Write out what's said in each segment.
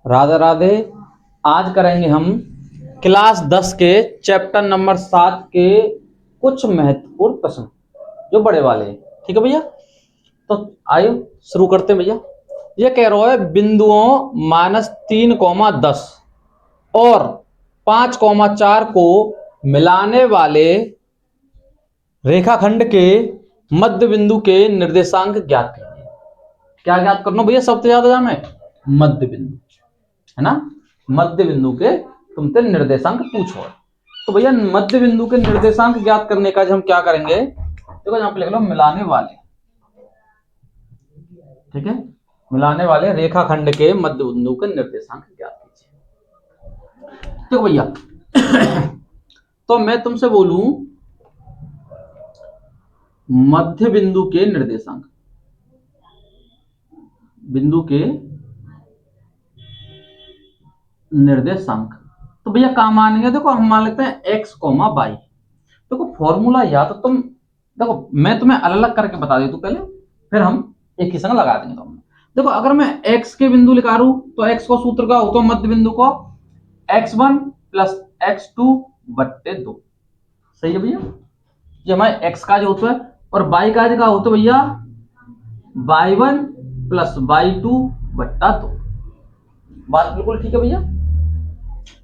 राधे राधे। आज करेंगे हम क्लास 10 के चैप्टर नंबर 7 के कुछ महत्वपूर्ण प्रश्न जो बड़े वाले हैं। ठीक है भैया, तो आइए शुरू करते हैं भैया। ये कह रहा है बिंदुओं -3, 10 और 5, 4 को मिलाने वाले रेखाखंड के मध्य बिंदु के निर्देशांक ज्ञात कीजिए। क्या ज्ञात करना भैया? सबसे ज्यादा जाना है मध्य बिंदु, है ना। मध्य बिंदु के तुमसे निर्देशांक पूछो। तो भैया मध्य बिंदु के निर्देशांक ज्ञात करने का हम क्या करेंगे, देखो यहाँ पे लिख लो मिलाने वाले। ठीक है, मिलाने वाले रेखाखंड के मध्य बिंदु के निर्देशांक ज्ञात कीजिए। देखो भैया तो मैं तुमसे बोलूं मध्य बिंदु के निर्देशांक, बिंदु के निर्देशांक, तो भैया कहाँ मानेंगे? देखो हम मान लेते हैं x, y। देखो फॉर्मूला या तो तुम देखो मैं तुम्हें अलग अलग करके बता देता हूं पहले, फिर हम एक ही संग लगा देंगे। तुम देखो अगर मैं x के बिंदु लिखा रू तो x को सूत्र का होता है मध्य बिंदु को x1 + x2/2। सही है भैया, ये हमारे x का जो होता है, और y का जो होता है भैया y1 + y2/2। बात बिल्कुल ठीक है भैया।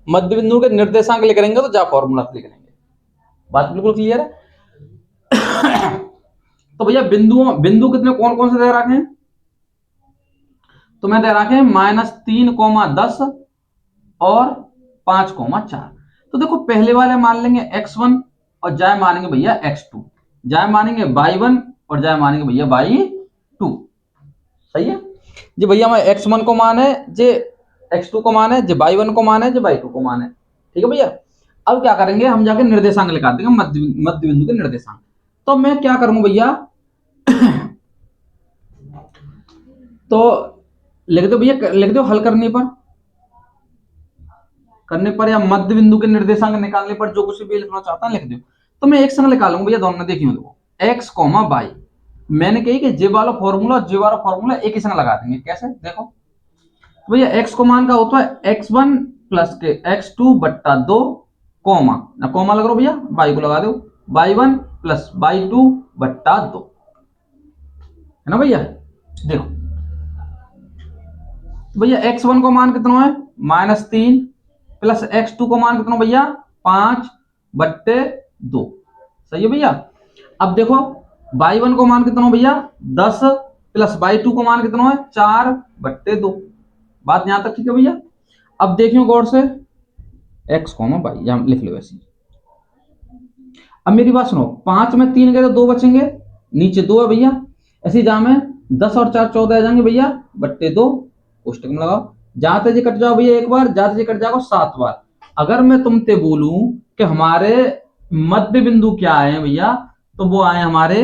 मध्य बिंदु के निर्देशांक लिख लेंगे तो जा फॉर्मूला लिख लेंगे। बात बिल्कुल क्लियर है। तो भैया बिंदु कितने कौन कौन से दे रखे हैं? तो मैं दे रखे -3, 10 और 5, 4। तो देखो पहले वाले मान लेंगे x1 और जाए मानेंगे भैया x2, जाए मानेंगे y1 और जाए मानेंगे भैया y2। सही है जी भैया। मैं x1 को माने जे x2 को माने जे y1 को माने जे y2 को माने। ठीक है भैया। अब क्या करेंगे, हम जाके निर्देशांक लिखा देंगे, मध्य बिंदु के निर्देशांक। तो मैं क्या करूंगा भैया तो लिख दो भैया, लिख दो हल करने पर या मध्य बिंदु के निर्देशांक निकालने पर जो कुछ भी लिखना चाहता है लिख दो। तो मैं एक संग निकालूंगा भैया, दोनों देखिए देखो x, y। मैंने कही कि जे वाला फॉर्मूला एक ही संग लगा देंगे। कैसे? देखो भैया x को मान का होता है x1 + के x2/2 कॉमा ना, कॉमा लग रहा भैया, y को लगा दो y1 + y2/2, है ना भैया। देखो तो भैया x1 को मान कितना है -3 + x2 को मान कितना भैया 5/2। सही है भैया। अब देखो y1 को मान कितना भैया 10 + y2 को मान कितना है 4/2। बात यहां तक ठीक है भैया। अब देखियो गौर से x, y यहां लिख लो ऐसे। अब मेरी बात सुनो, 5 में 3 गए तो 2 बचेंगे, नीचे 2 है भैया। ऐसे जहां में 10 और 4 14 आ जाएंगे भैया, /2 कोष्टक में लगाओ। जाते जी कट जाओ भैया एक बार, जाते जी कट जाओ 7 बार। अगर मैं तुमसे बोलूं कि हमारे मध्य बिंदु क्या है भैया, तो वो आए हमारे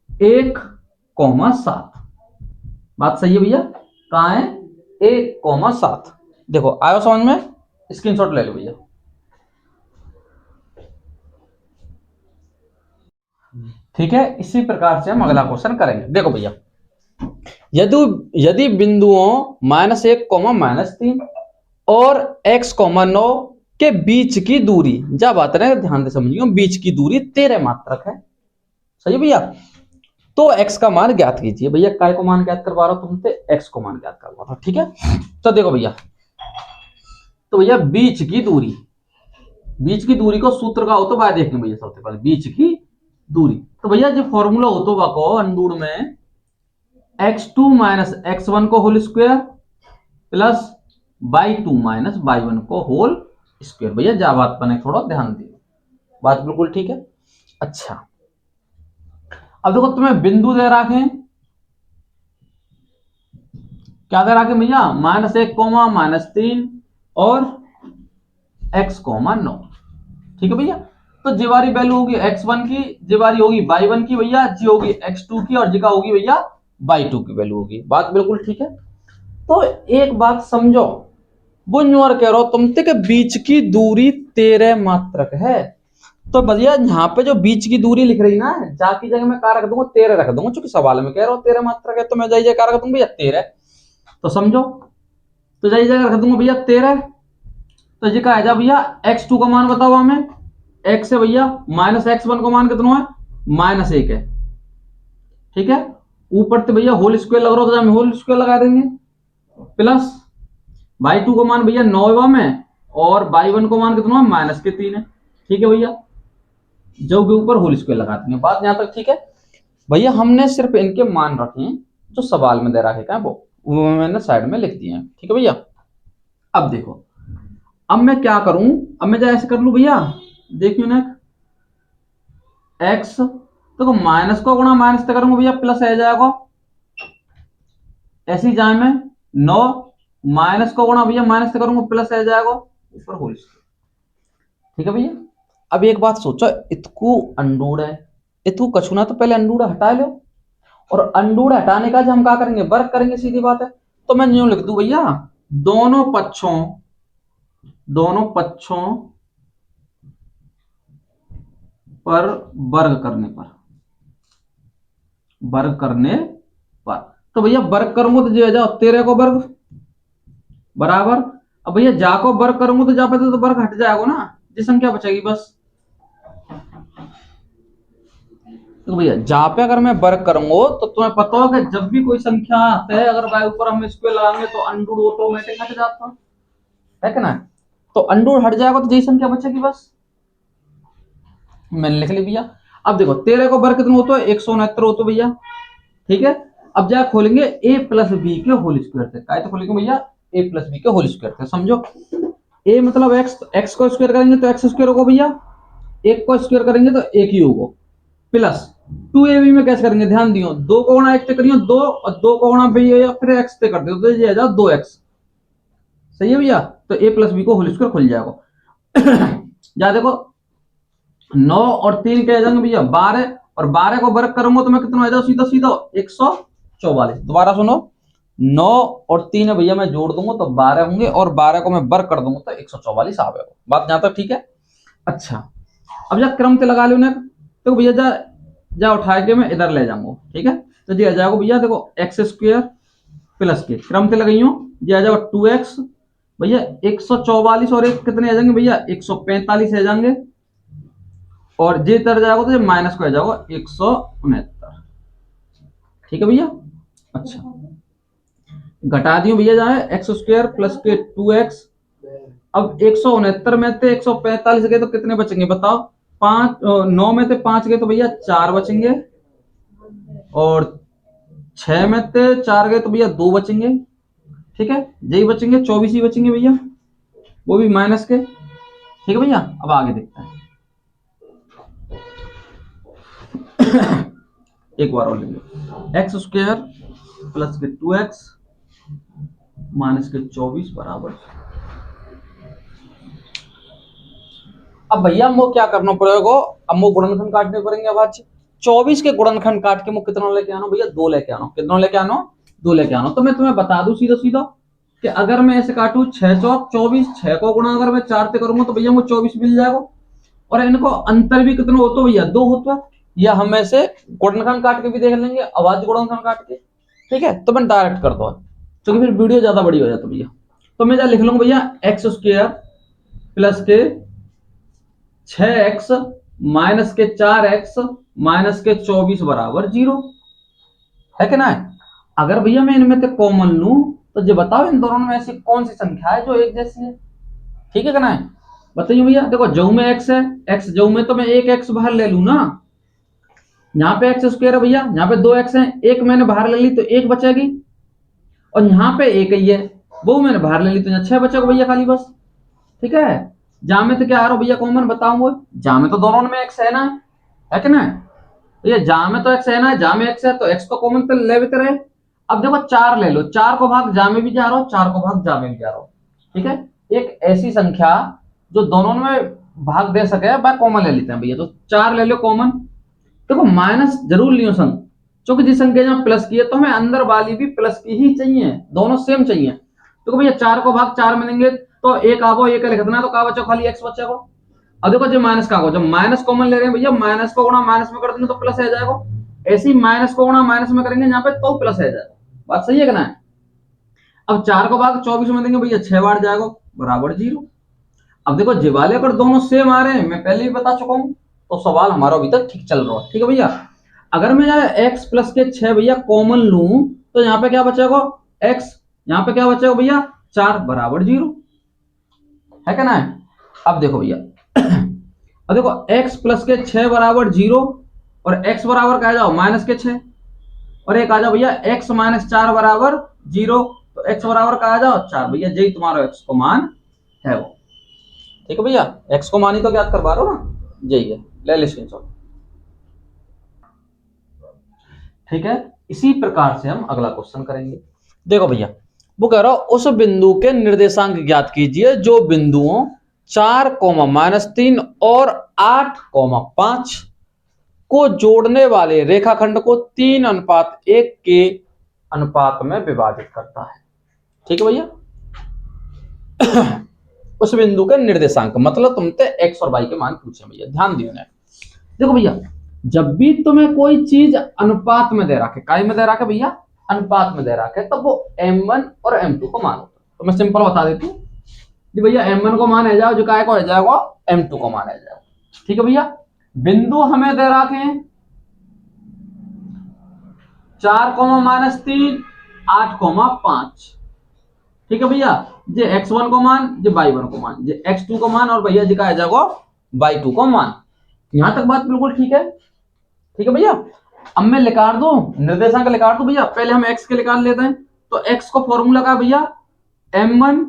1, 7। बात सही है भैया। कहा है 1, 7। देखो आयो समझ में? स्क्रीनशॉट ले लो भैया। ठीक है, इसी प्रकार से हम अगला क्वेश्चन करेंगे। देखो भैया यदि बिंदुओं -1, -3 और x, 9 के बीच की दूरी, जब बात है ध्यान से समझिए, बीच की दूरी 13 मात्रक है। सही भैया। तो x का मान ज्ञात कीजिए। भैया काय को मान ज्ञात करवा रहा हूं तुमसे, x को मान ज्ञात करवा रहा हूं। ठीक है, तो देखो भैया, तो भैया बीच की दूरी को सूत्र का हो तो बाय देखने भैया। सबसे पहले बीच की दूरी, तो भैया जो फॉर्मूला हो तो को अंडूर में x2 - x1 को whole square plus y2 - y1 को होल स्क्वायर। भैया जा बात पर थोड़ा ध्यान दियो, बात बिल्कुल ठीक है। अच्छा अब देखो तुम्हें बिंदु दे रखे, क्या दे रखे भैया -1, -3 और x, 9। ठीक है भैया। तो जीवारी वैल्यू होगी x1 की, जीवारी होगी y1 की भैया, जी होगी x2 की और जी का होगी भैया y2 की वैल्यू होगी। बात बिल्कुल ठीक है। तो एक बात समझो, वो न्यूअर कह रहा हो तुमसे कि बीच की दूरी 13 मात्रक है। तो भैया यहाँ पे जो बीच की दूरी लिख रही ना, जाकी जगह मैं क्या रख दूंगा 13 रख दूंगा, चूंकि सवाल में कह रहा हूं 13 मात्रक है, तो मैं जाइए क्या रख दूंगा भैया 13। तो समझो तो यही जगह रख दूंगा भैया 13। तो ये क्या है जा भैया x2 का मान बताओ हमें, x है भैया माइनस x1 का मान कितना है, -1 है। ठीक है, ऊपर से भैया होल स्क्वायर लग रहा हो तो हम होल स्क्वायर लगा देंगे, प्लस y2 का मान भैया 9 में, और y1 का मान कितना है, -3 है। ठीक है भैया, जो के ऊपर होल स्क्वायर लगा देंगे, बात यहां तक ठीक है भैया। हमने सिर्फ इनके मान रखे हैं जो सवाल में दे रखे हैं, वो मैंने साइड में लिख दिए हैं। ठीक है भैया, अब देखो, अब मैं क्या करूं, अब मैं ऐसे कर लू भैया, देखियो ना, x तो माइनस को गुणा माइनस से करूंगा भैया, प्लस आ जाएगा, ऐसी जाए में 9 माइनस को गुणा भैया माइनस से करूंगा, प्लस आ जाएगा ऊपर होल स्क्वायर। ठीक है भैया, अब एक बात सोचो, इतकू अंडूर है, इतकू कछुना, तो पहले अंडूर हटा लो, और अंडूर हटाने का जो हम क्या करेंगे, वर्ग करेंगे, सीधी बात है। तो मैं यूं लिख दूं भैया, दोनों पक्षों पर वर्ग करने पर, तो भैया वर्ग करूंगा तो जो जाओ 13 को वर्ग बराबर, अब भैया जा को वर्ग करूंगा तो जा पे तो वर्ग हट जाएगा ना, जी संख्या बचेगी बस। तो भैया जहां पे अगर मैं वर्ग करूंगा तो तुम्हें पता हो कि जब भी कोई संख्या आते है, अगर वाई ऊपर हम स्क्वायर लगाएंगे तो अंडूर ऑटोमेटिक हट जाता है कि ना, तो अंडूर हट जाएगा तो यही संख्या बचेगी बस, मैंने लिख ली भैया। अब देखो 13 को वर्ग कितना होता है, 169 होता है भैया। ठीक है, अब जा खोलेंगे a प्लस बी के होल स्क्वायर से, काय तो खोलेंगे भैया a प्लस बी के होल स्क्वायर से, समझो a मतलब x को स्क्वायर करेंगे तो x स्क्वायर होगा भैया, एक को स्क्वायर करेंगे तो एक ही होगा, प्लस 2ab में कैसे करेंगे, ध्यान दियो, 2 को गुणा 1 से करियो 2, और 2 को गुणा भैया या फिर x से कर दो तो ये आ जाओ 2x। सही है भैया, तो a प्लस बी को होल स्क्वायर खुल जाएगा। जा देखो 9 और 3 के जाएंगे भैया 12, और 12 को वर्ग करूंगा तो मैं कितना आ जाओ, सीधा सीधा 144। दोबारा सुनो, 9 और 3 है भैया मैं जोड़ दूंगा तो 12 होंगे, और 12 को मैं वर्ग कर दूंगा तो 144 आवेगा, बात यहां तक ठीक है। अच्छा, अब जा क्रम से लगा लो ना, तो भैया जा उठा के मैं इधर ले जाऊंगा। ठीक है, तो जी आ जाएगा भैया, देखो एक्स स्क्वायर प्लस के क्रम से लगाइयो, जी आ जाएगा 2x भैया, 144 और एक कितने आ जाएंगे भैया, 145 आ जाएंगे, और जे तर जाएगा तो माइनस को आ जाएगा 169। ठीक है भैया, अच्छा घटा दियो भैया, जाए एक्स स्क्वायर प्लस के 2x, अब 169 में से 145 गए तो कितने बचेंगे बताओ, 5 9 में से 5 गए तो भैया 4 बचेंगे, और 6 में से 4 गए तो भैया 2 बचेंगे। ठीक है, यही बचेंगे, 24 ही बचेंगे भैया, वो भी माइनस के। ठीक है भैया, अब आगे देखते हैं। एक बार और लेंगे, एक्स स्क्वायर प्लस के 2x माइनस के 24 बराबर। अब भैया हमको क्या करना पड़ेगा, हमको गुणनखंड काटने पड़ेंगे। अब आज 24 के गुणनखंड काट के मुझे कितना लेके आना भैया, 2 लेके आना, कितना लेके आना, 2 लेके आना। तो मैं तुम्हें बता दूं सीधा सीधा कि अगर मैं ऐसे काटू 6 चौक 24, 6 को गुणा अगर मैं 4 से करूंगा तो भैया मुझे 24 मिल जाएगा, और इनको अंतर भी कितना होता है भैया, 2 होता है, या हम ऐसे गुणनखंड काट के भी देख लेंगे, अभाज्य गुणनखंड काट के। ठीक है, तो मैं डायरेक्ट कर दो क्योंकि फिर वीडियो ज्यादा बड़ी हो जाती भैया। तो मैं लिख लूंगा भैया एक्स स्क्वायर प्लस के 6x माइनस के 4x माइनस के 24 बराबर 0 है कि ना। अगर भैया मैं इनमें से कॉमन लूं तो जो बताओ इन दोनों में ऐसी कौन सी संख्या है जो एक जैसी है। ठीक है कि ना, बताइए भैया, देखो जो में x है, x जो में तो मैं एक x बाहर ले लू ना, यहाँ पे एक्स स्क्वायर है भैया, यहाँ पे 2x है, एक मैंने बाहर ले ली तो एक बचेगी, और यहाँ पे एक ही है वो मैंने बाहर ले ली तो यहाँ 6 बचेगा भैया खाली बस। ठीक है, जा में तो क्या आ रहा भैया कॉमन बताऊंगा, जा में तो दोनों में एक्स है ना, है कि ना, तो ये जा में तो एक्स है ना, जा में एक्स है तो एक्स को कॉमन तो ले भी रहे। अब देखो 4 ले लो, 4 को भाग जा में भी जा रहा हो, 4 को भाग जा में भी जा रहा हो। ठीक है, एक ऐसी संख्या जो दोनों में भाग दे सके वह कॉमन ले लेते हैं भैया, तो 4 ले लो कॉमन। देखो माइनस जरूर लियो संग, क्योंकि जिस संख्या जहां प्लस की है तो हमें अंदर वाली भी प्लस की ही चाहिए, दोनों सेम चाहिए। तो भैया 4 को भाग 4 में देंगे तो एक आवो, एक लिखना, तो का बचा खाली x बचेगा। अब देखो जो माइनस का हो, जब माइनस कॉमन ले रहे हैं भैया, माइनस को गुणा माइनस में कर देंगे तो प्लस आ जाएगा, ऐसे ही माइनस को गुणा माइनस में करेंगे यहाँ पे तो प्लस आ जाएगा, बात सही है कि ना। अब 4 को भाग 24 में देंगे भैया 6 बार जाएगा बराबर 0। अब देखो जे वाले अगर दोनों सेम आ रहे हैं, मैं पहले ही बता चुका हूं, तो सवाल हमारा अभी तक ठीक चल रहा है। ठीक है भैया, अगर मैं x प्लस के 6 भैया कॉमन लूं तो यहाँ पे क्या बचेगा x, यहाँ पे क्या बचेगा भैया 4 बराबर 0 है क्या ना। अब देखो भैया अब देखो x प्लस के 6 बराबर 0 और x बराबर क्या आ जाओ माइनस के 6 और एक आ जाओ भैया x माइनस 4 बराबर 0, तो x बराबर क्या आ जाओ 4 भैया, यही तुम्हारा x को मान है वो। ठीक है भैया, x को मान ही तो ज्ञात करवा रहा हो ना, यही है, ले ले स्क्रीनशॉट। ठीक है, इसी प्रकार से हम अगला क्वेश्चन करेंगे। देखो भैया वो कह रहा हो उस बिंदु के निर्देशांक ज्ञात कीजिए जो बिंदुओं 4, -3 और 8, 5 को जोड़ने वाले रेखाखंड को 3:1 के अनुपात में विभाजित करता है। ठीक है भैया उस बिंदु के निर्देशांक मतलब तुमसे x और y के मान पूछे भैया, ध्यान दियो ना। देखो भैया जब भी तुम्हें कोई चीज अनुपात में दे रखे, काय में दे रखे भैया, अनुपात में दे रखे, तब वो m1 और m2 को मान होता है। तो मैं सिंपल बता देती हूँ भैया m1 को मान है जाओ, जो काय को है जाएगा m2 को मान है जाएगा। ठीक है भैया, बिंदु हमें दे रखे हैं 4, -3, 8, 5। ठीक है भैया, ये x1 को मान, ये y1 को मान, ये x2 को मान और भैया जी का आ जाएगा y2 को मान। यहां तक बात बिल्कुल ठीक है। ठीक है भैया, अब मैं निकाल दूं निर्देशांक, निकाल दूं भैया, पहले हम x के निकाल लेते हैं। तो x को फॉर्मूला का भैया m1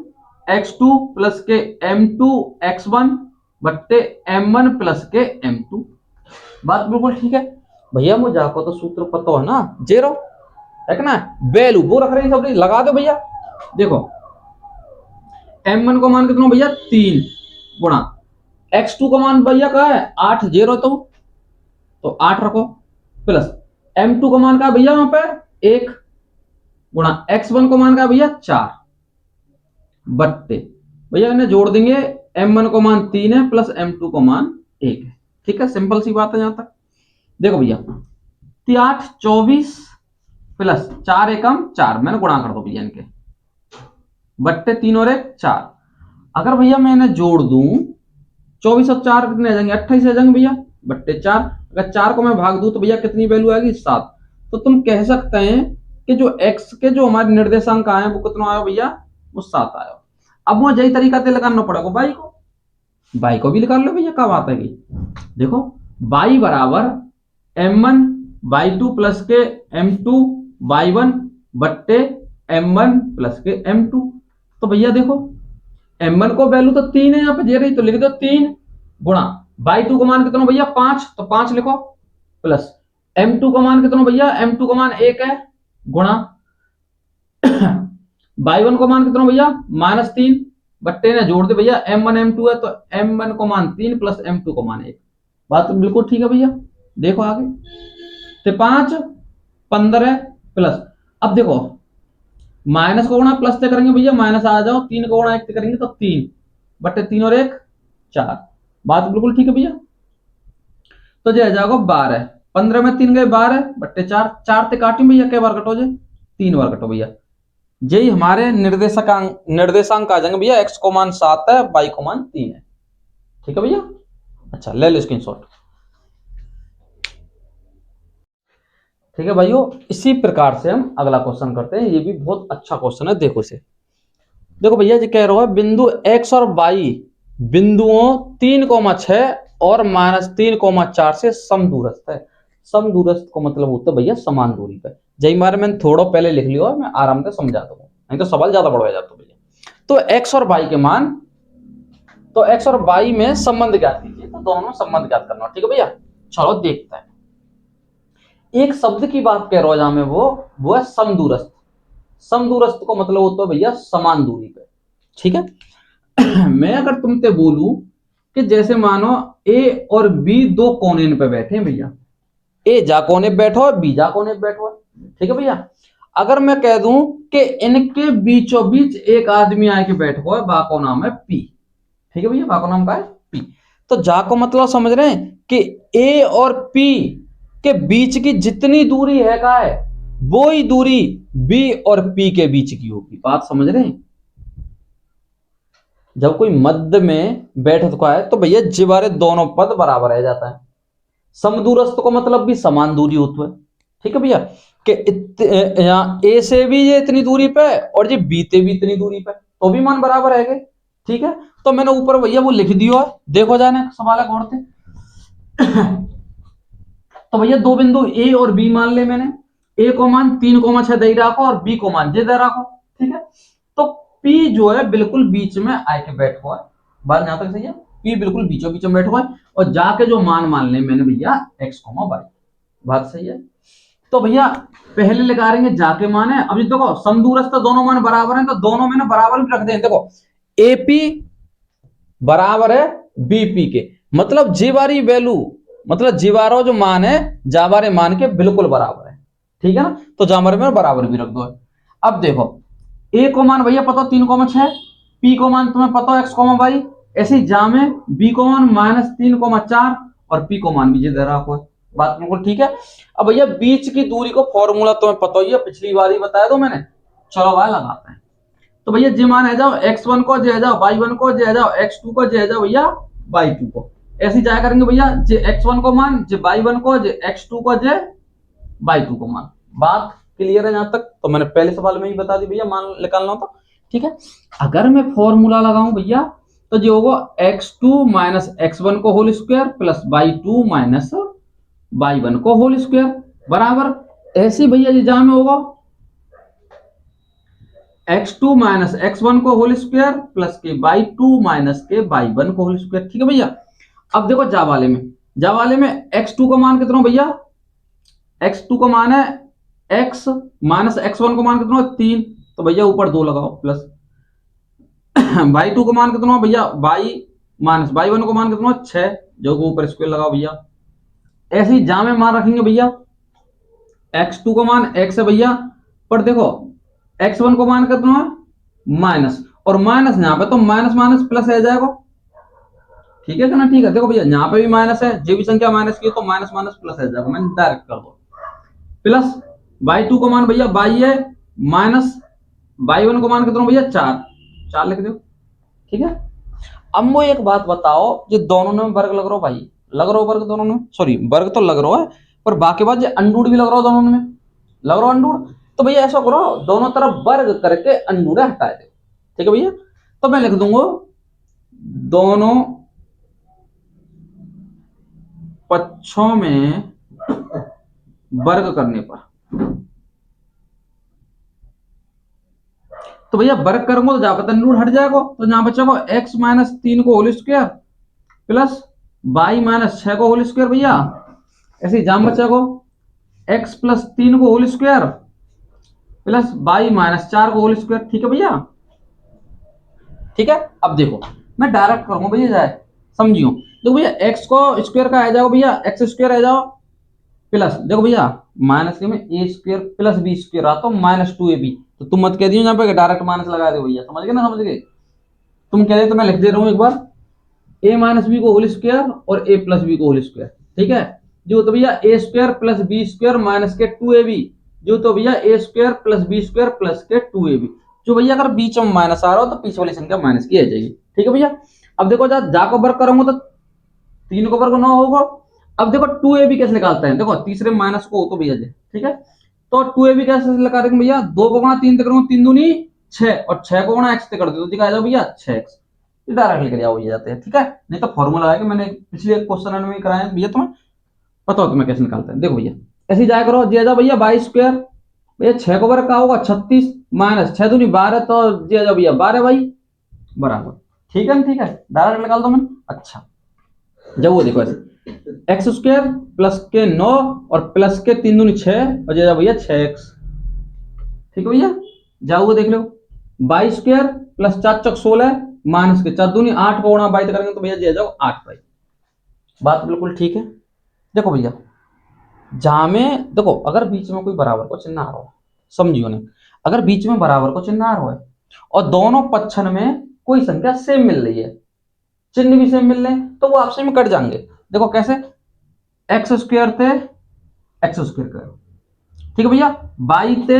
x2 प्लस के m2 x1 बट्टे m1 प्लस के m2। बात बिल्कुल ठीक है भैया, मुझे आपको तो सूत्र पता है ना, 0 है ना, वैल्यू वो रख रहे हैं सब, लगा दो भैया। देखो m1 को मान कितना भैया 3 गुणा x2 का मान भैया क्या है 8, 0 तो 8 रखो प्लस m2 का मान का भैया वहां पे 1 गुणा x1 को मान का भैया 4 बट्टे भैया इन्हें जोड़ देंगे, m1 को मान 3 है प्लस m2 को मान 1 है। ठीक है, सिंपल सी बात है यहां तक। देखो भैया 8, 24 प्लस 4 एकम 4, मैंने गुणा कर दो भैया इनके, बट्टे 3 और 1 4। अगर भैया मैं इन्हें जोड़ दूं 24 और 4 कितने आ जाएंगे 28 आ जाएंगे भैया, बट्टे 4। अगर 4 को मैं भाग दूं तो भैया कितनी वैल्यू आएगी 7। तो तुम कह सकते हैं कि जो x के जो हमारे निर्देशांक आए वो कितना आया भैया, वो 7 आया। अब मुझे यही तरीका से लगाना पड़ेगा y को भी निकाल लो भैया, क्या बात है कि देखो y बराबर m1 y2 प्लस के m2 y1 बट्टे m1 प्लस के m2। तो भैया देखो m1 को वैल्यू तो 3 है यहाँ पे दे रही, तो लिख दो 3 गुणा y2 का मान कितना भैया 5, तो 5 लिखो प्लस m2 का मान कितना भैया, m2 का मान 1 है गुणा y1 को मान कितना भैया -3 बट्टे ने जोड़ दे भैया m1 m2 है, तो m1 को मान 3 प्लस m2 को मान 1। बात तो बिल्कुल ठीक है भैया। देखो आगे तो 5 15 प्लस, अब देखो माइनस को गुणा प्लस से करेंगे भैया माइनस आ जाओ, 3 को गुणा 1 से करेंगे तो 3 बट्टे 3 और 1 4। बात बिल्कुल ठीक है भैया। तो जो जाएगा 12, 15 में 3 गए 12 बट्टे 4, 4 से काटी भैया कई बार कटो जे 3 बार कटो भैया, यही हमारे निर्देशांक आ जाएंगे भैया, x को मान 7 है y को मान 3 है। ठीक है भैया, अच्छा ले लो स्क्रीनशॉट। ठीक है भाइयों, इसी प्रकार से हम अगला क्वेश्चन करते हैं, ये भी बहुत अच्छा क्वेश्चन है। देखो इसे, देखो भैया जी कह रहा है बिंदु x और y बिंदुओं 3,6 और -3,4 से समदूरस्थ है। समदूरस्थ को मतलब होता है भैया समान दूरी पे, जय मारे मैंने थोड़ा पहले लिख लिया, मैं आराम से समझा दूंगा, नहीं तो सवाल ज्यादा बड़ा हो जाता भैया। तो x और y के मान, तो x और y में संबंध ज्ञात कीजिए, तो दोनों में संबंध ज्ञात करना। ठीक है भैया, चलो देखते हैं। एक शब्द की बात कह रहा हूं जहां में वो है समदूरस्थ। समदूरस्थ को मतलब होता है भैया समान दूरी पे। ठीक है मैं अगर तुमसे बोलूं कि जैसे मानो a और b दो कोने पे बैठे हैं भैया, a जा कोने पे बैठो और b जा कोने पे बैठो। ठीक है भैया, अगर मैं कह दूं कि इनके बीचों बीच एक आदमी आके बैठो है, बा को नाम है p। ठीक है भैया, बा को नाम का है p। तो जा को मतलब समझ रहे हैं कि a और p के बीच की जितनी दूरी है का है वो ही दूरी बी और पी के बीच की होगी। बात समझ रहे हैं? जब कोई मध्य में बैठ चुका है तो भैया जिबारे दोनों पद बराबर रह जाता है। समदूरस्थ को मतलब भी समान दूरी होती है। ठीक है भैया, कि यहाँ ए से भी ये इतनी दूरी पे और ये बी से भी इतनी दूरी पे, तो भी मान बराबर है गए। ठीक है, तो मैंने ऊपर भैया वो लिख दिया है, देखो जाने सवाल है गौर से। तो भैया दो बिंदु ए और बी मान ले मैंने, ए को मान 3,6 दे रखो और बी को मान जे दे रखो। ठीक है, तो पी जो है बिल्कुल बीच में आके बैठो है। बात यहां तक सही है, पी बिल्कुल बीचों बीच में बैठो है और जाके जो मान ले मैंने भैया एक्स कोमा वाई। बात सही है। तो भैया पहले लगा रहेंगे जाके मान है। अभी देखो समदूरस्थ तो दोनों मान बराबर हैं, तो दोनों में ना बराबर भी रख दें। देखो एपी बराबर है बीपी के, मतलब जीवारी वैल्यू, मतलब जीवारो जो मान है जावारे मान के बिल्कुल बराबर है। ठीक है ना, तो जावारे में बराबर भी रख दो। अब देखो ए को मान भैया पता 3,6, पी को मान तुम्हें पता एक्स कोमा वाई, ऐसे जा में बी को मान -3,4 और पी को मान भी जे दे रखो है। बात बिल्कुल ठीक है। अब भैया बीच की दूरी को फॉर्मूला तुम्हें पता ही है, पिछली बार ही बताया दो मैंने। चलो भाई लगाते हैं। तो भैया जी मान है जाओ x1 को जे जाओ y1 को जे जाओ x2 को जे जाओ भैया y2 को, ऐसे जाया करेंगे भैया। जे x1 को मान जे y1 को जे x2 को जे y2 को मान। बात क्लियर है यहां तक? तो मैंने पहले सवाल में ही बता दी भैया, मान निकालना हो तो। ठीक है, अगर मैं फॉर्मूला लगाऊं भैया तो जो होगा x2 माइनस x1 को whole square plus y2 minus y1 को होल स्क्वायर बराबर ऐसे भैया जी जहां में होगा x2 माइनस x1 को होल स्क्वायर प्लस के y2 माइनस के y1 को होल स्क्वायर। ठीक है भैया, अब देखो जा वाले में x2 का मान कितना भैया, x2 का मान है x माइनस x1 का मान कितना 3, तो भैया ऊपर 2 लगाओ प्लस y2 का मान कितना भैया y माइनस y1 का मान कितना 6, जो ऊपर स्क्वायर लगाओ भैया। ऐसे ही जा में मान रखेंगे भैया, x2 का मान x है भैया, पर देखो x1 को मान कितना है माइनस, और माइनस यहाँ पे तो माइनस माइनस प्लस आ जाएगा। ठीक है ना? ठीक है, देखो भैया यहाँ पे भी माइनस है, जो भी संख्या माइनस की तो माइनस माइनस प्लस आ जाएगा, मैंने डायरेक्ट कर दो प्लस y2 को मान भैया y है माइनस y1 को मान कितना भैया 4, 4 लिख दो। ठीक है, अब वो एक बात बताओ, जो दोनों में वर्ग लग रहा भाई, लग रहा वर्ग दोनों में, सॉरी वर्ग तो लग रहा है, पर बाकी बात जो अंडूड भी लग रहा दोनों में, लग रहा अंडूड। तो भैया ऐसा करो दोनों तरफ वर्ग करके अंडूडे हटा दो। ठीक है भैया, तो मैं लिख दूंगा दोनों पक्षों में वर्ग करने पर, तो भैया वर्ग करूंगा तो जहां पर अंडूड हट जाएगा, तो यहां बचेगा x माइनस 3 को whole square plus y minus 6 को होल स्क्वायर भैया, ऐसे जाम बचेगा x प्लस 3 को whole square plus y minus 4 को होल स्क्वायर। ठीक है भैया, ठीक है। अब देखो मैं डायरेक्ट करूंगा भैया, जाए समझियो। देखो भैया एक्स को स्क्वायर का आ जाओ भैया, एक्स स्क्वायर आ जाओ प्लस, देखो भैया माइनस के में ए स्क्वायर प्लस बी स्क्वायर आता -2ab, तो तुम मत कह दियो यहाँ पे डायरेक्ट माइनस लगा दो भैया, समझ गए ना? समझ गए? तुम कह रहे तो मैं लिख दे रहा हूँ एक बार, ए माइनस बी को होल स्क्वायर और ए प्लस बी को होल स्क्वायर। ठीक है, जो तो भैया A square plus B square minus के 2ab, जो तो भैया A square plus B square plus के 2ab, जो भैया अगर बीच में माइनस आ रहा हो तो पीछे वाली संख्या माइनस की आ जाएगी। ठीक है भैया, अब देखो जा को वर्ग करूंगा तो 3 को वर्ग 9 होगा। अब देखो 2ab कैसे निकालते हैं, देखो तीसरे माइनस को हो तो भैया जी। ठीक है, तो 2ab कैसे निकालेंगे भैया, 2 को गुणा 3 तक करूंगा 3 दूनी 6 और 6 को गुणा x तक कर दो तो दिखा जाओ भैया 6x, डायरेक्ट लेकर जाओ ये जाते हैं। ठीक है, नहीं तो फॉर्मूला है कि मैंने पिछले क्वेश्चन में कराया भैया, तुम्हें पता हो तुम्हें कैसे निकालते हैं। देखो भैया ऐसे जाया करो, दिया जाओ भैया 22 स्क्वायर, भैया 6 को वर्ग का होगा 36 माइनस 6 दूनी 12, तो दिया जाओ भैया 12 भाई बराबर। ठीक है ना? ठीक है, डायरेक्ट निकाल दो मैंने। अच्छा जब वो देखो ऐसे एक्स स्क्वायर प्लस के 9 और प्लस के 3 दूनी 6 और दिया जाओ भैया 6x। ठीक है भैया, जाओ वो देख लो 22 स्क्वायर प्लस 4 चौक 16 माइनस के 4 दूनी 8 को गुणा 22 करेंगे तो भैया दिया जाओ 8 भाई। बात बिल्कुल ठीक है। देखो भैया जहां में देखो अगर बीच में कोई बराबर को चिन्ह आ रहा हो, समझियो नहीं, अगर बीच में बराबर को चिन्ह आ रहा है और दोनों पक्षन में कोई संख्या सेम मिल रही है, चिन्ह भी सेम मिल रहे हैं, तो वो आपस में कट जाएंगे। देखो कैसे, एक्स स्क्वायर थे एक्स स्क्वायर करो ठीक है भैया, बाई ते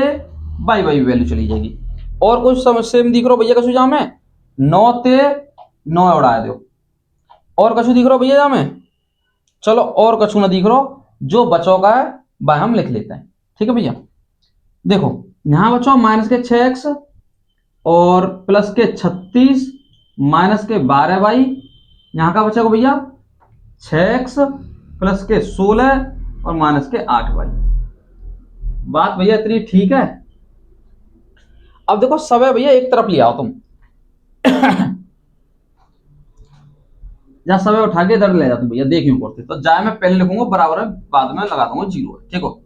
बाई बाई वैल्यू चली जाएगी। और कुछ सेम दिख रहा भैया कसू जा में 9 ते 9 उड़ा दो। और कछु दिख रहा भैया जा में, चलो और कछु ना दिख रहा, जो बचो का है वह हम लिख लेते हैं। ठीक है भैया, देखो यहां बचो माइनस के 6x और प्लस के 36 माइनस के 12y, यहां का बचेगा भैया 6x प्लस के 16 और माइनस के 8y। बात भैया इतनी ठीक है। अब देखो सब है भैया एक तरफ ले आओ तुम जहां सब उठा के इधर ले जाता हूं भैया, देखियो करते तो जाए मैं पहले लिखूंगा बराबर है, बाद में लगा दूंगा 0 है। ठीक हो,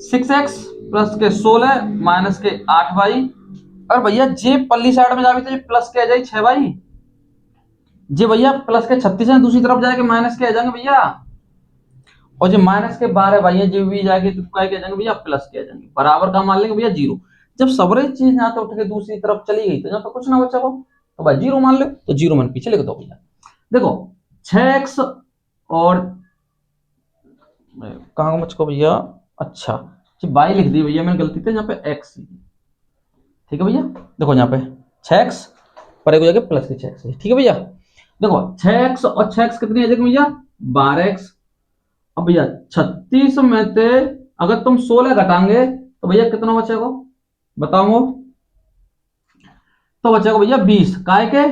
6x प्लस के 16 माइनस के 8y। और भैया जे पल्ली साइड में जावी तो ये प्लस के आ जाए 6y। जे भैया प्लस के 36 है दूसरी तरफ जाके माइनस के आ जाएंगे भैया। और जो माइनस के 12y है जो भी जाके तो क्या आ जाएंगे भैया प्लस के आ जाएंगे। बराबर का मान लेंगे भैया 0। जब सबरे चीज यहाँ तो उठ के दूसरी तरफ चली गई तो यहाँ पे कुछ ना बचा हो तो भाई 0 मान लो, तो 0 मान पीछे लिख दो भैया। देखो 6x और कहाँ मुझको भैया, अच्छा बाई लिख दी भैया मैंने गलती से, यहाँ पे x। ठीक है भैया, देखो यहाँ पे 6x पर एक हो जाएगा प्लस के 6x। ठीक है भैया, देखो 6x और 6x कितनी आ जाएगी भैया 12x। अब भैया 36 में से अगर तुम 16 घटाएंगे तो भैया कितना बचेगा बताओ, तो बचेगा भैया 20। काय के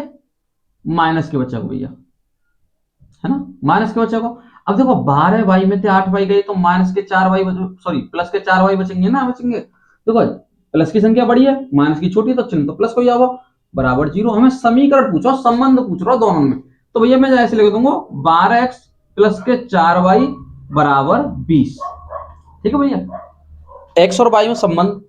माइनस के बचेगा भैया, है ना, माइनस के बचेगा। अब देखो 12y में से 8y गए तो माइनस के 4y सॉरी प्लस के 4y बचेंगे ना, बचेंगे। देखो प्लस की संख्या बड़ी है माइनस की छोटी है, तो चिन्ह तो प्लस को ही आओ बराबर 0। हमें समीकरण पूछो, संबंध पूछ रहा दोनों में, तो भैया मैं ऐसे लिख दूंगा 12x प्लस के 4y बराबर 20। ठीक है भैया, x और y में संबंध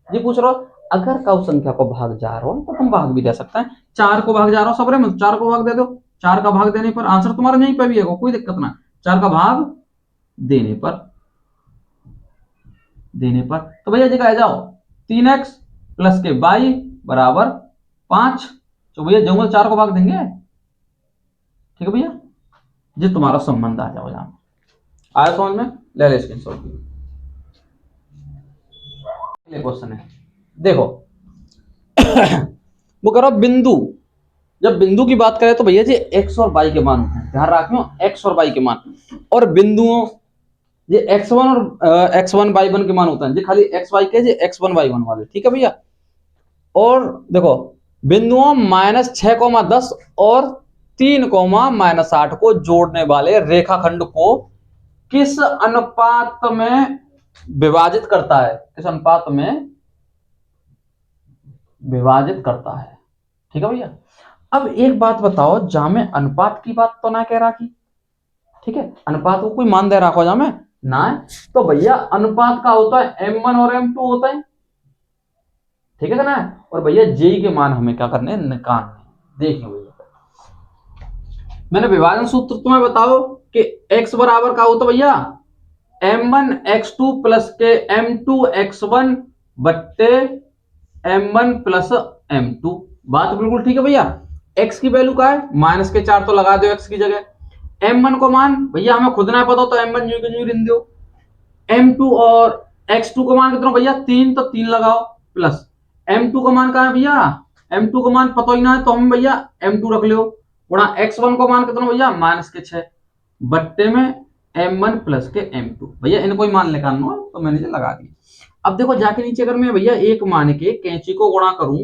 ये पूछ रहा हो। अगर कौ संख्या को भाग जा रहा हो तो तुम भाग भी दे सकते हैं। 4 को भाग जा रहा हो सबरे में, 4 को भाग दे दो। 4 का भाग देने पर आंसर तुम्हारा यहीं पे भी है, कोई दिक्कत ना। 4 का भाग देने पर तो भैया जी का आ जाओ 3x प्लस के y बराबर 5। तो भैया जो 4 को भाग देंगे। ठीक है भैया, ये तुम्हारा संबंध आ जाओ यहां आया समझ में, ले ले स्क्रीनशॉट। क्वेश्चन है देखो वो करो बिंदु, जब बिंदु की बात करें तो भैया जी x और y के मान होते हैं, ध्यान रखना x और y के मान। और बिंदुओं ये x1 और x1 y1 के मान होते हैं, जी खाली xy के जी x1 y1 वाले। ठीक है भैया, और देखो बिंदुओं -6,10 और 3,-8 को जोड़ने वाले रेखाखंड को किस अनुपात में विभाजित करता है, किस अनुपात में विभाजित करता है। ठीक है भैया, अब एक बात बताओ जहां में अनुपात की बात तो ना कह रहा की, ठीक है, अनुपात को कोई मान दे रखो जहां में ना, तो भैया अनुपात का होता है m1 और m2 होता है। ठीक है ना, और भैया जे के मान हमें क्या करने निकालने। देखिए भैया मैंने विभाजन सूत्र तुम्हें बताओ कि x बराबर का होता भैया m1 x2 प्लस के m2 x1 बट्टे m1 प्लस m2। बात बिल्कुल ठीक है भैया। x की वैल्यू का है माइनस के 4 तो लगा दो x की जगह। m1 को मान भैया हमें खुद ना पता तो m1 न्यू के न्यू लिख दो। m2 और x2 को मान कितना भैया 3 तो 3 लगाओ प्लस m2 का मान कहाँ है भैया, m2 का मान पता ही ना है तो हम भैया m2 रख लो गुणा x1 को मान कितना भैया माइनस के 6 बट्टे में m1 प्लस के m2। भैया इनको ही मान निकालना है तो मैंने लगा दिया। अब देखो जाके नीचे अगर मैं भैया एक मान के कैंची को गुणा करूं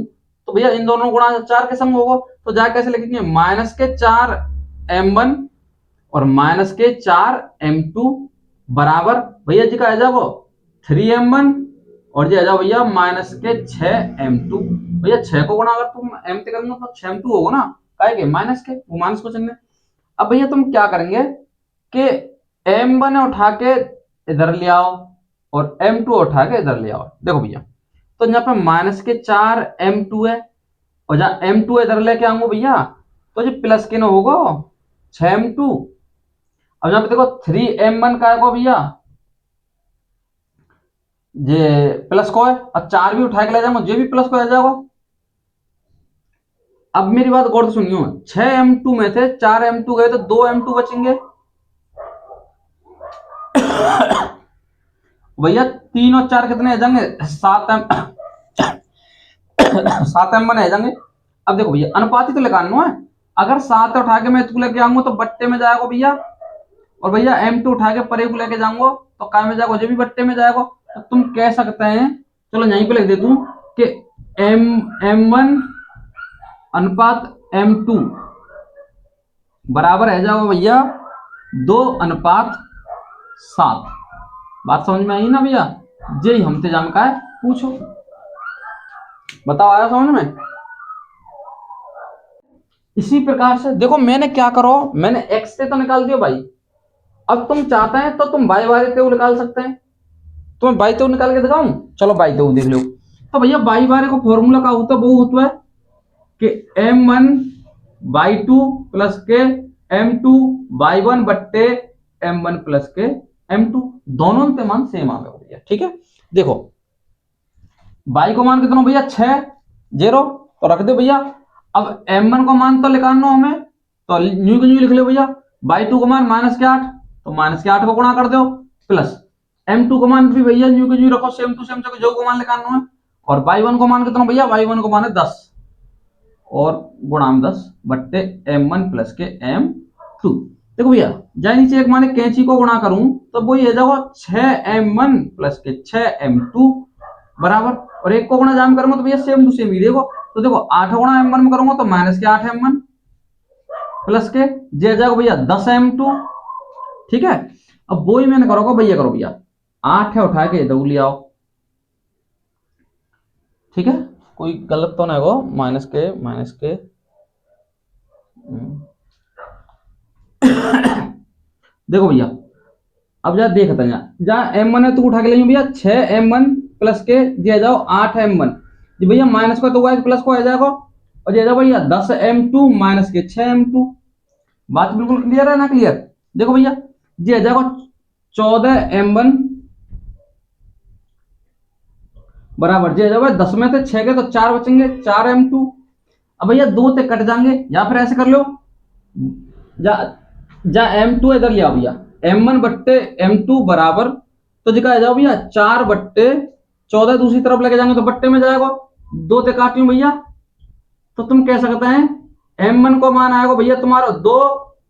तो भैया इन दोनों गुणा 4 के संग होगा, तो जाके कैसे लिखेंगे माइनस के 4 m1 और माइनस के 4 m2 बराबर भैया जी का आ जाओ 3m1 और ये आ जाओ भैया माइनस के 6m2। भैया 6 को गुणा अगर तुम m से करेंगे तो 6m2 होगा ना, काहे के माइनस के, वो माइनस को चलने। अब भैया तुम क्या करेंगे कि m1 उठा के इधर ले आओ और m2 उठा के इधर ले आओ। देखो भैया तो यहाँ पे माइनस के 4 m2 है और जहां m2 इधर लेके आऊंगा भैया तो ये प्लस के ना होगा 6m2। अब यहाँ पे देखो 3m1 का है भैया ये प्लस को है और 4 भी उठा के ले जाऊंगा, ये भी प्लस को आ जाएगा। अब मेरी बात गौर से सुनियो 6m2 में से 4m2 गए तो 2m2 बचेंगे भैया 3 और 4 कितने आ जाएंगे, 7m 1 आ जाएंगे। अब देखो भैया अनुपात ही तो लगाना है। अगर 7 उठा के मैं इसको लेके आऊंगा तो बट्टे में जाएगा भैया, और भैया M2 उठा के परे को लेके जाऊंगा तो काय में जाएगा, जो भी बट्टे में जाएगा। तो तुम कह सकते हैं, चलो यहीं पे लिख दे दूं कि M1 अनुपात M2 बराबर है जाओ भैया 2:7। बात समझ में आई ना भैया? जे हम इंतजाम का है, पूछो बताओ, आया समझ में? इसी प्रकार से देखो मैंने क्या करो, मैंने एक्स से तो निकाल दिया भाई। अब तुम चाहते हैं तो तुम बाई बारे ते निकाल सकते हैं। तुम्हें बाई ते निकाल के दिखाऊं? चलो बाई ते देख लो। तो भैया बाई बारे को फॉर्मूला का होता है, वो होता है कि M1/2 प्लस के M2 बाई 1 बट्टे M1 प्लस के M2, दोनों के मान सेम आ गए भैया। ठीक है, देखो बाई को मान कितना भैया 6 0 तो रख दो भैया। अब M1 को मान तो निकालना हमें, तो न्यू को न्यू लिख लो भैया। बाई 2 को मान -8 तो -8 को गुणा कर दो, प्लस M2 को मान भी भैया न्यू को न्यू रखो, सेम टू सेम जो को मान निकालना है। और बाई 1 को मान कितना भैया, बाई 1 को मान है 10 और गुणा 10 बट्टे M1 प्लस के M2। देखो भैया जाए नीचे एक माने कैंची को गुणा करूं तो वो ये जाएगा 6M1 प्लस के 6M2 बराबर, और एक को गुणा जाम करूंगा तो भैया सेम टू सेम ही देखो। तो देखो 8 गुणा M1 में करूंगा तो -8M1 प्लस के जे जाएगा भैया 10M2। ठीक है, अब वो ही मैंने करोगे भैया, करो भैया 8 है उठा के दो ले आओ। ठीक है, कोई गलत तो नहीं हो, माइनस के देखो भैया अब जा देखते हैं, जहाँ M1 है तो उठा के लेंगे भैया 6M1 प्लस के दिया जाओ 8M1 जी भैया, माइनस को तो प्लस को आ जाएगा, और ये जाओ भैया 10M2 माइनस के 6M2। बात बिल्कुल क्लियर है ना? क्लियर। देखो भैया जी आ जाएगा 14M1 बराबर जी आ जाएगा 10 में से 6 के तो 4 बचेंगे 4M2। अब भैया 2 ते कट जाएंगे, या फिर ऐसे कर लो, जा M2 इधर ले आओ भैया, M1 बट्टे M2 बराबर, तो जी आ जाओ भैया 4 बट्टे 14 दूसरी तरफ लेके जाएंगे तो बट्टे में जाएगा, 2 ते काटियो भैया। तो तुम कह सकते हैं M1 को मान आएगा भैया तुम्हारा 2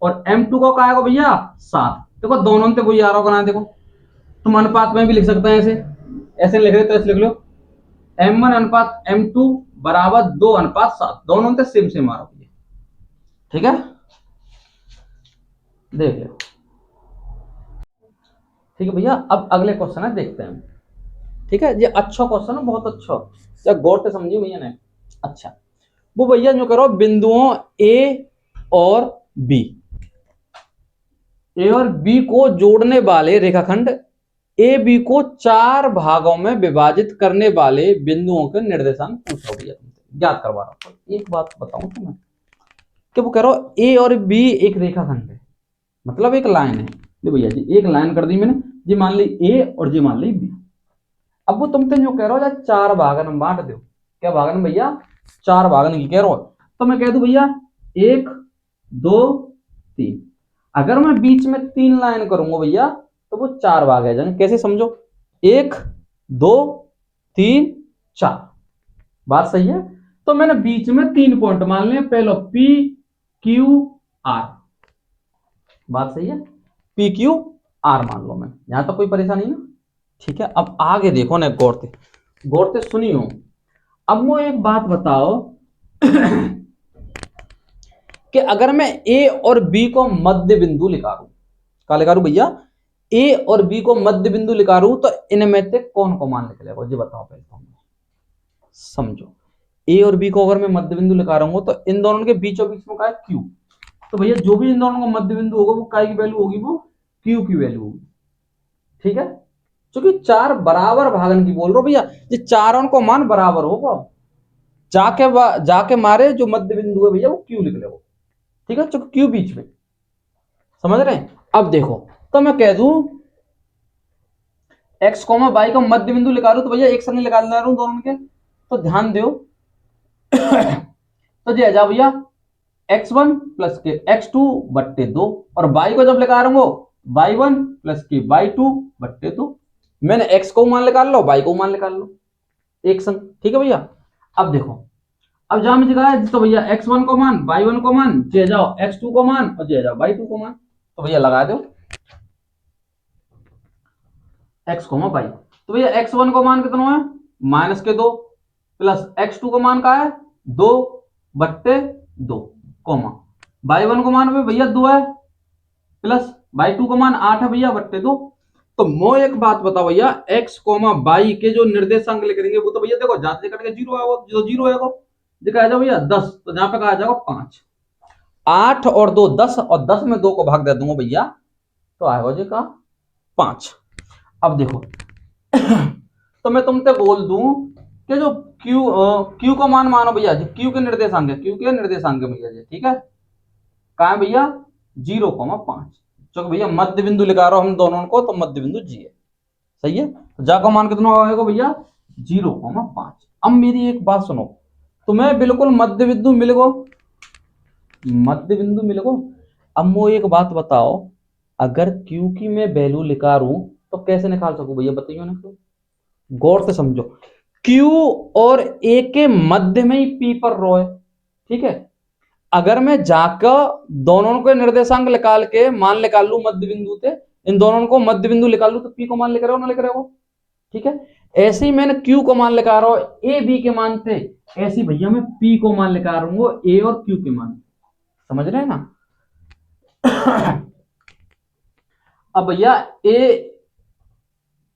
और M2 को क्या आएगा भैया 7। देखो दोनों से वही आ रहा होगा, देखो तुम अनुपात में भी लिख सकते हैं, ऐसे ऐसे लिख रहे तो ऐसे लिख लो M1 अनुपात M2 बराबर 2:7, दोनों से सेम सेम आ रहा है। ठीक है, देख लो। ठीक है भैया, अब अगले क्वेश्चन है देखते हैं। ठीक है, ये अच्छा क्वेश्चन है, बहुत अच्छा, जब गौर से समझिए भैया ने। अच्छा वो भैया जो करो बिंदुओं ए और बी, ए और बी को जोड़ने वाले रेखाखंड ए बी को 4 भागों में विभाजित करने वाले बिंदुओं के निर्देशांक पूछो भैया, तुमसे ज्ञात करवा रहा हूं। एक बात बताऊं तुम्हें कि वो कह रहा हो ए और बी एक रेखाखंड है, मतलब एक लाइन है। ले भैया जी एक लाइन कर दी मैंने जी, मान ली ए और जी मान ली बी। अब वो तुमसे जो कह रहा हो 4 भागन में बांट दो, क्या भागन भैया 4 भागन की कह रहा हो, तो मैं कह दू भैया 1 2 3। अगर मैं बीच में 3 लाइन करूंगा भैया तो वो 4 भाग है जाएंगे। कैसे समझो, 1 2 3 4, बात सही है। तो मैंने बीच में 3 पॉइंट मान लिए, पहले P Q R, बात सही है, P Q R मान लो, मैं यहां तक कोई परेशानी ना। ठीक है, अब आगे देखो ना, गौर से सुनियो। अब वो एक बात बताओ कि अगर मैं ए और बी को मध्य बिंदु लिखा रू, क्या लिखा रू भैया, ए और बी को मध्य बिंदु लिखा रू, तो इनमें से कौन को मान निकलेगा जी बताओ पहले तो समझो। ए और बी को अगर मैं मध्य बिंदु लिखा रहा हूं तो इन दोनों के बीचों बीच में क्या है क्यू, तो भैया जो भी इन दोनों का मध्य बिंदु होगा वो काय की वैल्यू होगी, वो क्यू की वैल्यू होगी। ठीक है, क्योंकि 4 बराबर भागन की बोल रहा हूं भैया, ये चारों को मान बराबर होगा, जाके मारे जो मध्य बिंदु है भैया वो क्यू लिख लो। ठीक है, चूंकि क्यू बीच में, समझ रहे हैं। अब देखो तो मैं कह दूं एक्स कॉमा वाई का मध्य बिंदु निकाल रहा हूं, तो भैया एक संग निकाल रहा हूं दोनों के, तो ध्यान दो तो जी आ जाओ भैया x1 प्लस के x2 बट्टे 2, और y को जब लगा रहा हूं y1 प्लस के y2 बट्टे 2। मैंने x को मान निकाल लो, y को मान निकाल लो एक संग, ठीक है भैया। अब देखो, अब जहां में जगह है तो भैया x1 को मान, y1 को मान, जे जाओ x2 को मान और जे जाओ y2 को मान, तो भैया लगा दो x, y। तो भैया x1 को मान कितना है, -2 प्लस x2 को मान का है 2/2 कोमा, y1 को मान भी भैया 2 है प्लस y2 को मान 8 है भैया बट्टे 2। तो मो एक बात बताओ भैया, x, y के जो निर्देशांक लिख देंगे वो तो भैया देखो जाते करके 0 आएगा, जो 0 आएगा दिखाया जाओ भैया 10, तो जहां पे कहा जाएगा 5, 8 और 2 10, और 10 में 2 को भाग दे दूंगा भैया तो आएगा जी का 5। अब देखो तो मैं तुमसे बोल दूं कि जो q को मान मानो भैया जी, q के निर्देशांक है, q के निर्देशांक है भैया जी, ठीक है, कहा है भैया 0,5, क्योंकि भैया मध्य बिंदु लिखा रहा हूं हम दोनों को, तो मध्य बिंदु जी है, सही है। तो जा का मान कितना आएगा भैया 0,5। अब मेरी एक बात सुनो, तुम्हें बिल्कुल मध्य बिंदु मिल गो, मध्य बिंदु मिल गो। अब वो एक बात बताओ, अगर Q की मैं वैल्यू निकालूं तो कैसे निकाल सकूं भैया बताइए ना, तो गौर से समझो, Q और A के मध्य में ही P पर रो है, ठीक है। अगर मैं जाकर दोनों के निर्देशांक निकाल के मान निकाल लू मध्य बिंदु से, इन दोनों को मध्य बिंदु निकाल लू तो P को मान लेकर ना लेकर, ठीक है। ऐसे ही मैंने Q को मान लेकर आ रहा हूं A B के मान से, ऐसे भैया मैं P को मान लेकर आ रहा हूं A और Q के मान, समझ रहे हैं ना। अब भैया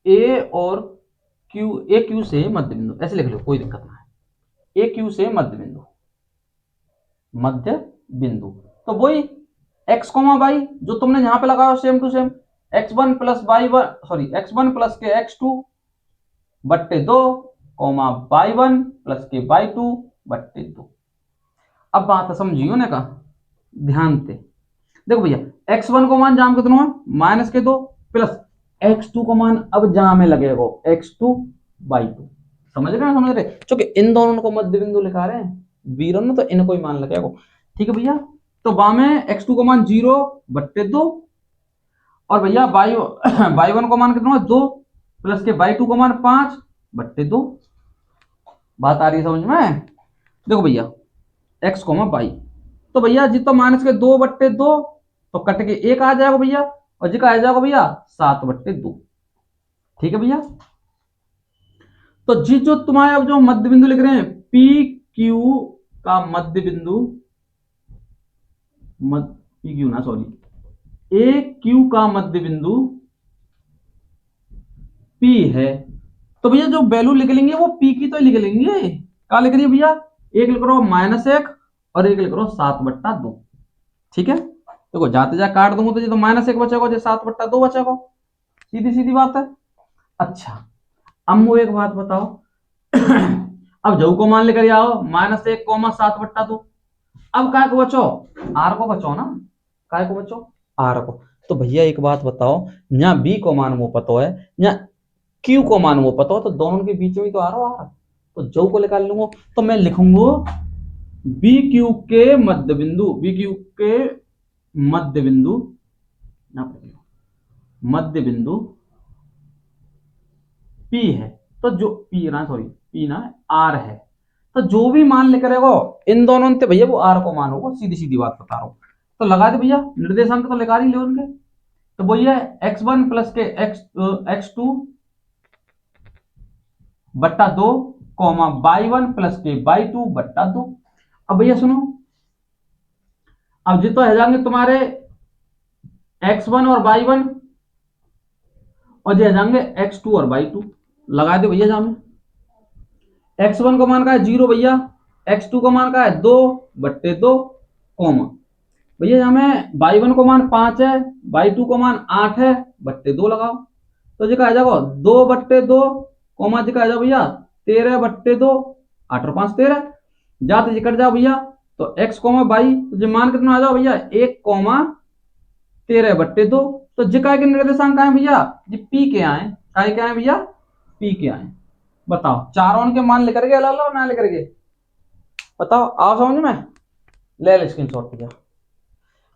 ए और क्यू, ए क्यू से मध्य बिंदु ऐसे लिख लो, कोई दिक्कत ना है, ए क्यू से मध्य बिंदु, मध्य बिंदु तो वही एक्स कोमा वाई जो तुमने यहां पे लगाया same to same, x1 plus y1 sorry x1 plus के x2 बट्टे 2 कोमा y1 प्लस के y2 बट्टे 2। अब बात समझियो ना का ध्यान से, देखो भैया x1 को मान जाम कितना है -2 प्लस x2 को मान अब जहां में लगेगा x2 y2, समझ रहे हैं, समझ रहे, क्योंकि इन दोनों को मध्य बिंदु लिखा रहे हैं वीरों ने, तो इनको ही मान लगेगा, ठीक है भैया। तो बा में x2 को मान 0/2 और भैया y1 को मान कितना 2 प्लस के y2 को मान 5/2। बात आ रही है समझ में, देखो भैया x, y, तो भैया जी तो -2/2 तो कट के 1 आ जाएगा भैया, और जी का आ जाएगा भैया 7/2, ठीक है भैया। तो जी जो तुम्हारे अब जो मध्य बिंदु लिख रहे हैं पी क्यू का मध्य बिंदु, पी क्यू ना सॉरी ए क्यू का मध्य बिंदु पी है, तो भैया जो वैल्यू लिख लेंगे वो पी की तो लिख लेंगे, क्या लिख रही है भैया, एक लिख रहा हूं -1 और एक लिख रहा हूं 7/2, ठीक है। देखो जाते जा काट दूंगा तो ये तो -1 बचेगा, जो 7/2 बचेगा, सीधी सीधी बात है। अच्छा अब वो एक बात बताओ अब जऊ को मान लेकर आओ -1,7/2, अब काय को बचो, आर को बचो ना, काय को बचो आर को। तो भैया एक बात बताओ, यहाँ बी को मान वो पता है, यहाँ क्यू को मान वो पता हो, तो दोनों के बीच में तो आ रहा है, तो जो को निकाल लूंगा, तो मैं लिखूंगा बी क्यू के मध्य बिंदु, बी क्यू के मध्य बिंदु, मध्य बिंदु P है, तो जो P ना सॉरी P ना R है, तो जो भी मान लेकर आएगा इन दोनों से भैया वो R को मान होगा, सीधी सीधी बात बता रहा हूं। तो लगा दे भैया निर्देशांक तो लगा ही ले उनके, तो भैया x1 प्लस के x2 बट्टा 2 कॉमा y1 प्लस के y2 बट्टा 2। अब भैया सुनो, अब जी तो है जाएंगे तुम्हारे x1 और y1 और जो है जाएंगे x2 और y2, लगा दे भैया जामे, x1 को मान का है 0 भैया, x2 को मान का है 2/2 कॉमा भैया यहाँ में y1 को मान 5 है, y2 को मान 8 है बट्टे 2 लगाओ, तो जी का आ जाएगा 2/2 कॉमा जी का आ जाओ भैया 13/2, 8 और 5 13, जाते जी कट जाओ भैया, तो x, y तो जी मान कितना आ जाओ भैया 1,13/2, तो जी का के निर्देशांक है भैया जी p के आए, काय के आए भैया p के आए। बताओ चारों के मान लेकर के अलग अलग ना लेकर के, बताओ आओ समझ में, ले ले स्क्रीनशॉट भैया,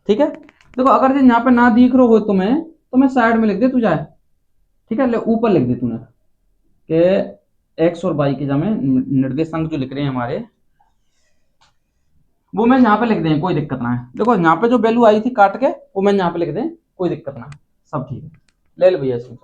ठीक है। देखो अगर यहाँ पे ना दिख रहा हो तुम्हें तो मैं साइड में लिख दे तू जाए, ठीक है, ले ऊपर लिख दे तूने कि एक्स और वाई के जमे निर्देशांक जो लिख रहे हैं हमारे, वो मैं यहाँ पे लिख दें, कोई दिक्कत ना है। देखो यहाँ पे जो वैल्यू आई थी काट के, वो मैं यहाँ पे लिख दें, कोई दिक्कत ना है, सब ठीक है। ले ले भैया इसमें